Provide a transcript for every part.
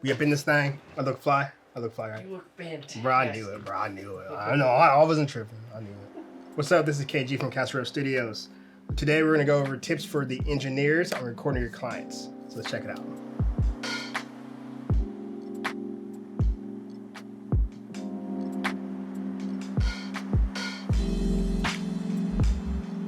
We up in this thing. I look fly. I look fly, right? You look fantastic. Bro, I knew it, bro. I knew it. I know. I wasn't tripping. I knew it. What's up? This is KG from Castle Road Studios. Today we're going to go over tips for the engineers on recording your clients. So let's check it out.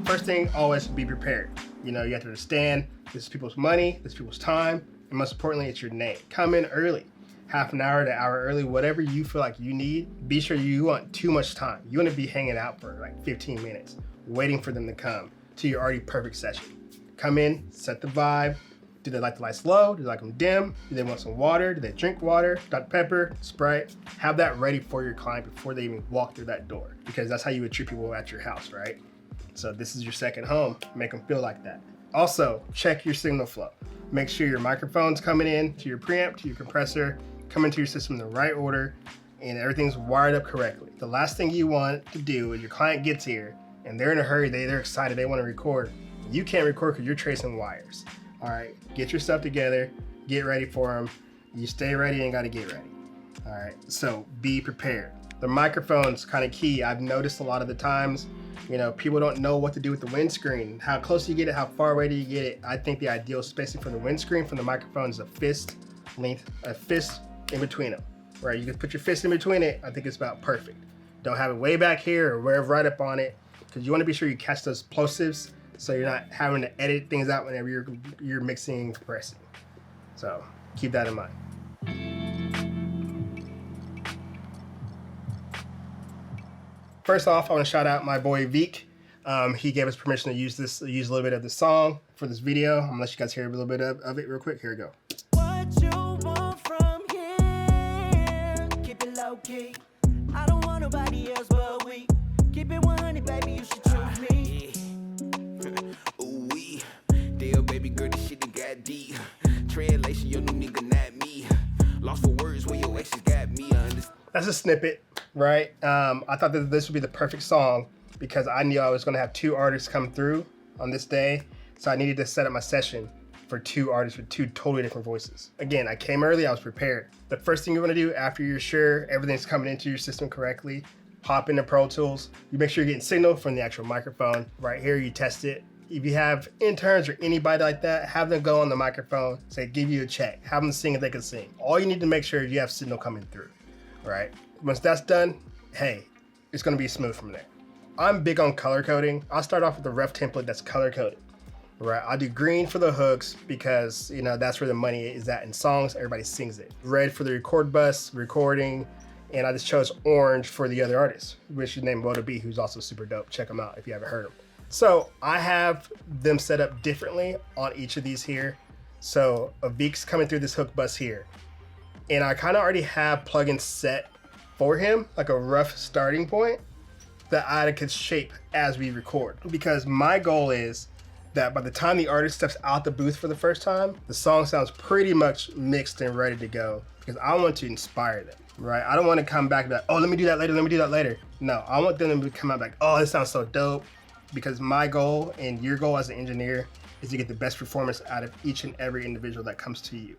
First thing, always be prepared. You know, you have to understand this is people's money, this is people's time, and most importantly, it's your name. Come in early. Half an hour to an hour early, whatever you feel like you need. Be sure you want too much time. You want to be hanging out for like 15 minutes, waiting for them to come to your already perfect session. Come in, set the vibe. Do they like the lights low? Do they like them dim? Do they want some water? Do they drink water? Dr. Pepper, Sprite? Have that ready for your client before they even walk through that door, because that's how you would treat people at your house, right? So this is your second home. Make them feel like that. Also, check your signal flow. Make sure your microphone's coming in to your preamp, to your compressor, come into your system in the right order, and everything's wired up correctly. The last thing you want to do is your client gets here and they're in a hurry, they're excited, they want to record. You can't record because you're tracing wires. All right, get your stuff together, get ready for them. You stay ready and gotta get ready. All right, so be prepared. The microphone's kind of key. I've noticed a lot of the times, you know, people don't know what to do with the windscreen. How close you get it, how far away do you get it? I think the ideal spacing for the windscreen from the microphone is a fist length, a fist in between them, right? You can put your fist in between it. I think it's about perfect. Don't have it way back here or wherever right up on it, because you want to be sure you catch those plosives so you're not having to edit things out whenever you're mixing and compressing. So keep that in mind. First off, I want to shout out my boy Aveek. He gave us permission to use a little bit of the song for this video. I'm gonna let you guys hear a little bit of it real quick. Here we go. What you want from here? Keep it low key. I don't want nobody else but we. Keep it 100, baby. You should choose me. Ooh wee, dear baby girl, this shit that got deep. Translation, your new nigga, not me. Lost for words where your exes got me. That's a snippet, right? I thought that this would be the perfect song because I knew I was gonna have two artists come through on this day. So I needed to set up my session for two artists with two totally different voices. Again, I came early, I was prepared. The first thing you wanna do after you're sure everything's coming into your system correctly, pop into Pro Tools. You make sure you're getting signal from the actual microphone. Right here, you test it. If you have interns or anybody like that, have them go on the microphone, say, give you a check. Have them sing if they can sing. All you need to make sure is you have signal coming through, right? Once that's done, hey, it's gonna be smooth from there. I'm big on color coding. I'll start off with a rough template that's color coded, right? I do green for the hooks because, you know, that's where the money is at in songs. Everybody sings it. Red for the record bus, recording, and I just chose orange for the other artists, which is named Woda B, who's also super dope. Check him out if you haven't heard him. So I have them set up differently on each of these here. So Aveek's coming through this hook bus here, and I kind of already have plugins set for him, like a rough starting point that I could shape as we record. Because my goal is that by the time the artist steps out the booth for the first time, the song sounds pretty much mixed and ready to go, because I want to inspire them, right? I don't want to come back and be like, oh, let me do that later. No, I want them to come out like, oh, this sounds so dope, because my goal and your goal as an engineer is to get the best performance out of each and every individual that comes to you.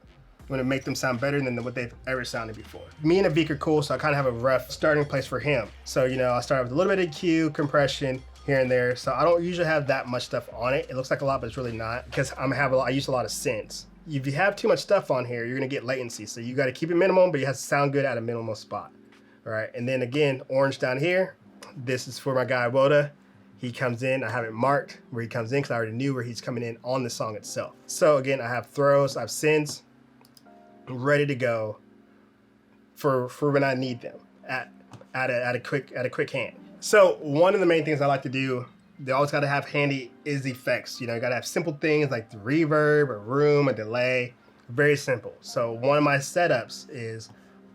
You want to make them sound better than what they've ever sounded before. Me and Aveek are cool, so I kind of have a rough starting place for him. So, you know, I start with a little bit of EQ, compression here and there. So I don't usually have that much stuff on it. It looks like a lot, but it's really not, because I use a lot of synths. If you have too much stuff on here, you're gonna get latency. So you got to keep it minimum, but you have to sound good at a minimal spot. All right, and then again, orange down here. This is for my guy Woda. He comes in, I have it marked where he comes in because I already knew where he's coming in on the song itself. So again, I have throws, I have synths ready to go for when I need them at a quick hand. So one of the main things I like to do, they always got to have handy, is effects. You know, you got to have simple things like the reverb, a room, a delay. Very simple. So one of my setups is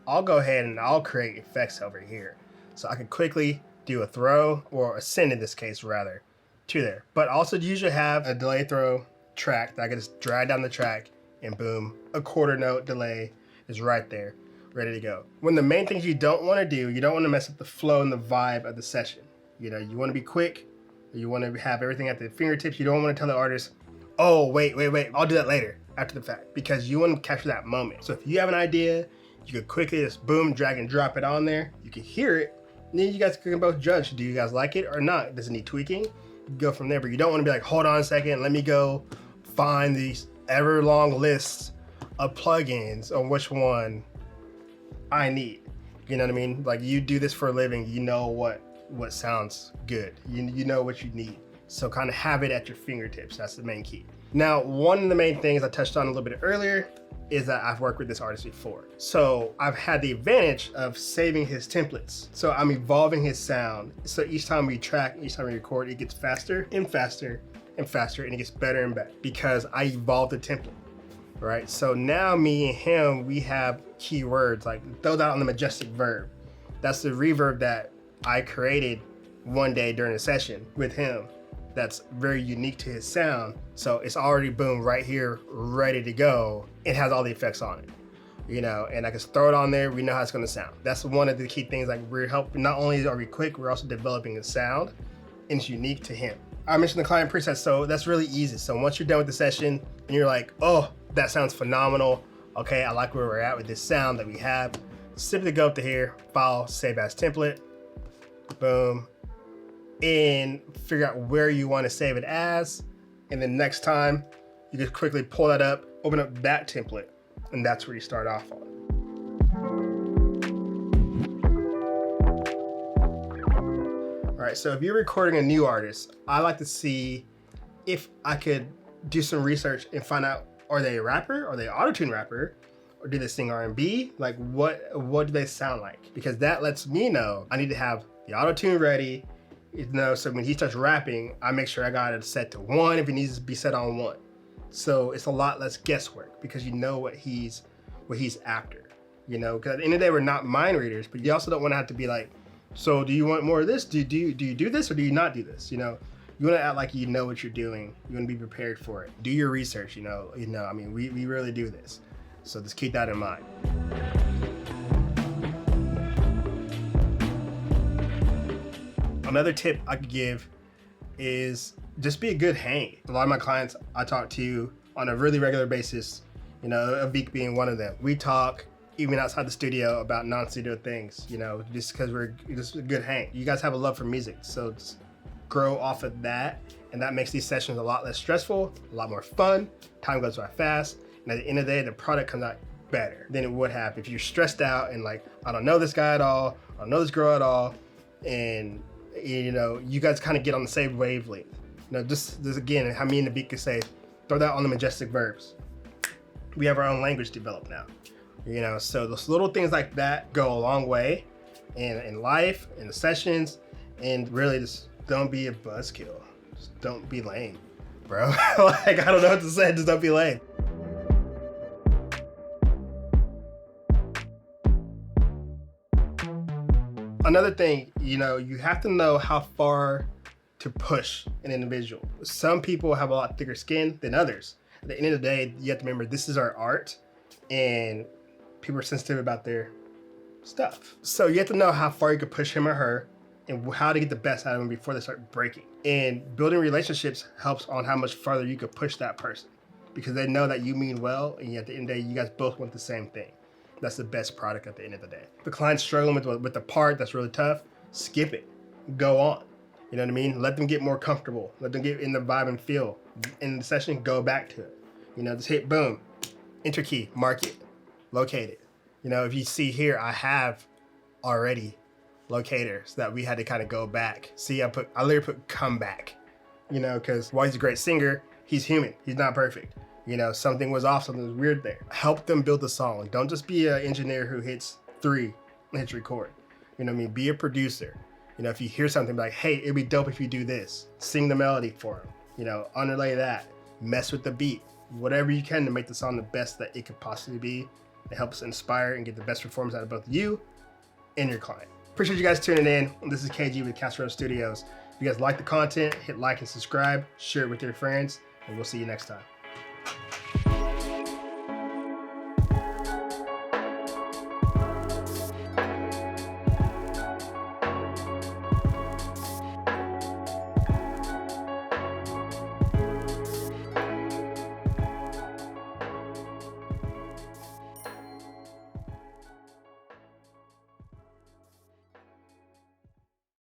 I'll go ahead and I'll create effects over here, so I can quickly do a throw, or a send in this case rather, to there. But also usually have a delay throw track that I can just drag down the track, and boom, a quarter note delay is right there, ready to go. One of the main things you don't want to do, you don't want to mess up the flow and the vibe of the session. You know, you want to be quick, you want to have everything at the fingertips. You don't want to tell the artist, oh, wait, I'll do that later. after the fact because you want to capture that moment. So if you have an idea, you could quickly just boom, drag and drop it on there. You can hear it. And then you guys can both judge. Do you guys like it or not? Does it need tweaking? Go from there, but you don't want to be like, hold on a second, let me go find these ever long lists of plugins on which one I need. You know what I mean? Like, you do this for a living, you know what sounds good. You know what you need. So kind of have it at your fingertips. That's the main key. Now, one of the main things I touched on a little bit earlier is that I've worked with this artist before. So I've had the advantage of saving his templates. So I'm evolving his sound. So each time we track, each time we record, it gets faster and faster and faster, and it gets better and better because I evolved the template, right? So now me and him, we have keywords like throw that on the majestic verb. That's the reverb that I created one day during a session with him. That's very unique to his sound. So it's already boom right here, ready to go. It has all the effects on it, you know, and I can throw it on there. We know how it's going to sound. That's one of the key things. Like, we're helping, not only are we quick, we're also developing a sound and it's unique to him. I mentioned the client preset, so that's really easy. So once you're done with the session and you're like, oh, that sounds phenomenal. Okay, I like where we're at with this sound that we have. Simply go up to here, file, save as template, boom, and figure out where you want to save it as. And then next time you just quickly pull that up, open up that template, and that's where you start off on. All right, so if you're recording a new artist, I like to see if I could do some research and find out, are they a rapper? Are they an auto-tune rapper? Or do they sing R&B? Like, what do they sound like? Because that lets me know I need to have the auto-tune ready. You know, so when he starts rapping, I make sure I got it set to 1 if it needs to be set on 1. So it's a lot less guesswork because you know what he's after. You know, because at the end of the day, we're not mind readers, but you also don't want to have to be like, so do you want more of this? Do you do this or do you not do this? You know, you want to act like you know what you're doing. You want to be prepared for it. Do your research. You know. I mean, we really do this. So just keep that in mind. Another tip I could give is just be a good hang. A lot of my clients I talk to on a really regular basis, you know, Aveek being one of them. We talk even outside the studio about non-studio things, you know, just because we're just a good hang. You guys have a love for music, so just grow off of that. And that makes these sessions a lot less stressful, a lot more fun. Time goes by fast. And at the end of the day, the product comes out better than it would have if you're stressed out and like, I don't know this guy at all, I don't know this girl at all. And you know, you guys kind of get on the same wavelength. You know, just again, how me and Aveek could say, throw that on the majestic verbs. We have our own language developed now. You know, so those little things like that go a long way in life, in the sessions, and really just don't be a buzzkill. Just don't be lame, bro. Like, I don't know what to say, just don't be lame. Another thing, you know, you have to know how far to push an individual. Some people have a lot thicker skin than others. At the end of the day, you have to remember this is our art and people are sensitive about their stuff. So you have to know how far you can push him or her and how to get the best out of them before they start breaking. And building relationships helps on how much farther you could push that person because they know that you mean well and at the end of the day, you guys both want the same thing. That's the best product at the end of the day. If the client's struggling with the part that's really tough, skip it, go on. You know what I mean? Let them get more comfortable. Let them get in the vibe and feel. In the session, go back to it. You know, just hit boom, enter key, mark it, locate it. You know, if you see here, I have already locators that we had to kind of go back. See, I literally put come back, you know, because while he's a great singer, he's human. He's not perfect. You know, something was off, something was weird there. Help them build the song. Don't just be an engineer who hits 3 and hits record. You know what I mean? Be a producer. You know, if you hear something like, hey, it'd be dope if you do this. Sing the melody for them. You know, underlay that. Mess with the beat. Whatever you can to make the song the best that it could possibly be. It helps inspire and get the best performance out of both you and your client. Appreciate you guys tuning in. This is KG with Castle Studios. If you guys like the content, hit like and subscribe. Share it with your friends. And we'll see you next time.